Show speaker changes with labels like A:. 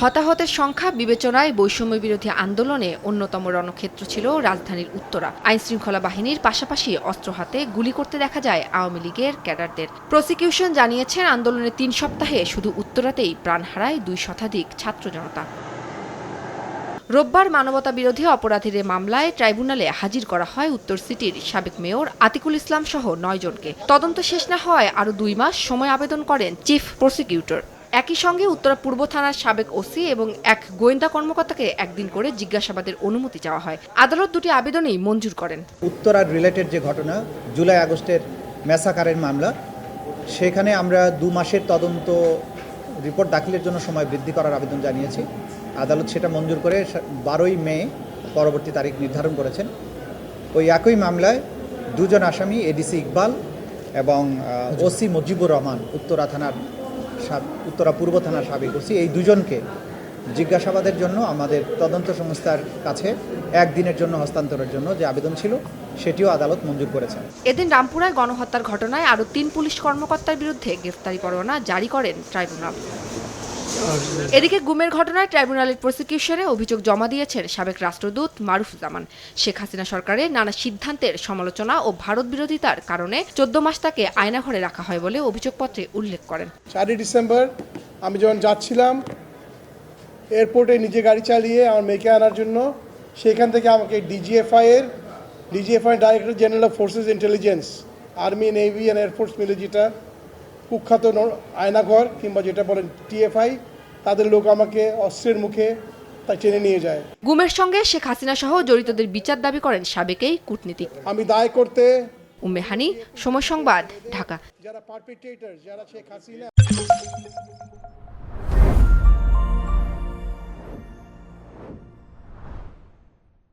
A: হতাহতের সংখ্যা বিবেচনায় বৈষম্য বিরোধী আন্দোলনে অন্যতম রণক্ষেত্র ছিল রাজধানীর উত্তরা। আইনশৃঙ্খলা বাহিনীর পাশাপাশি অস্ত্র হাতে গুলি করতে দেখা যায় আওয়ামী লীগের ক্যাডারদের। প্রসিকিউশন জানিয়েছেন, আন্দোলনের ৩ সপ্তাহে শুধু উত্তরাতেই প্রাণ হারায় ২ শতাধিক ছাত্র জনতা। রোববার মানবতা বিরোধী অপরাধীদের মামলায় ট্রাইব্যুনালে হাজির করা হয় উত্তর সিটির সাবেক মেয়র আতিকুল ইসলাম সহ ৯ জনকে। তদন্ত শেষ না হওয়ায় আরও ২ মাস সময় আবেদন করেন চিফ প্রসিকিউটর। একই সঙ্গে উত্তরা পূর্ব থানার সাবেক ওসি এবং এক গোয়েন্দা কর্মকর্তাকে একদিন করে জিজ্ঞাসাবাদের অনুমতি চাওয়া হয়। আদালত দুটি আবেদনই মঞ্জুর করেন।
B: উত্তরার রিলেটেড যে ঘটনা, জুলাই আগস্টের ম্যাসাকারের মামলা, সেখানে আমরা ২ মাসের তদন্ত রিপোর্ট দাখিলের জন্য সময় বৃদ্ধি করার আবেদন জানিয়েছি। আদালত সেটা মঞ্জুর করে ১২ই মে পরবর্তী তারিখ নির্ধারণ করেছেন। ওই একই মামলায় ২ জন আসামি, এডিসি ইকবাল এবং ওসি মুজিবুর রহমান, উত্তরা পূর্ব থানার সাবেক ওসি, এই ২ জনকে জিজ্ঞাসাবাদের জন্য আমাদের তদন্ত সংস্থার কাছে একদিনের জন্য হস্তান্তরের জন্য যে আবেদন ছিল, সেটিও আদালত মঞ্জুর করেছেন।
A: এদিন রামপুরায় গণহত্যার ঘটনায় আরও ৩ পুলিশ কর্মকর্তার বিরুদ্ধে গ্রেফতারি পরোয়ানা জারি করেন ট্রাইব্যুনাল। এদিকে গুমের ঘটনায় ট্রাইব্যুনালের প্রসিকিউশনে অভিযোগ জমা দিয়েছেন সাবেক রাষ্ট্রদূত মারুফুজ্জামান। শেখ হাসিনা সরকারের নানা সিদ্ধান্তের সমালোচনা ও ভারত বিরোধিতার কারণে ১৪ মাস তাকে আয়নাঘরে রাখা হয় বলে অভিযোগপত্রে উল্লেখ করেন।
C: ৪ ডিসেম্বর আমি যখন যাচ্ছিলাম এয়ারপোর্টে নিজে গাড়ি চালিয়ে আমার মেয়েকে আনার জন্য, সেখান থেকে আমাকে DGFI director general of forces intelligence, army, navy and air force মিলে, যেটা কুখ্যাত আয়নাঘর কিংবা যেটা বলেন টিএফআই, তাদের লোক আমাকে অস্ত্রের মুখে তা টেনে নিয়ে যায়।
A: গুমের সঙ্গে শেখ হাসিনা সহ জড়িতদের বিচার দাবি করেন সাবেক এই কূটনীতিক।
C: আমি দায় করতে
A: উম্মে হানি, সময় সংবাদ, ঢাকা।
C: যারা পারপিট্রেটর, যারা শেখ হাসিনা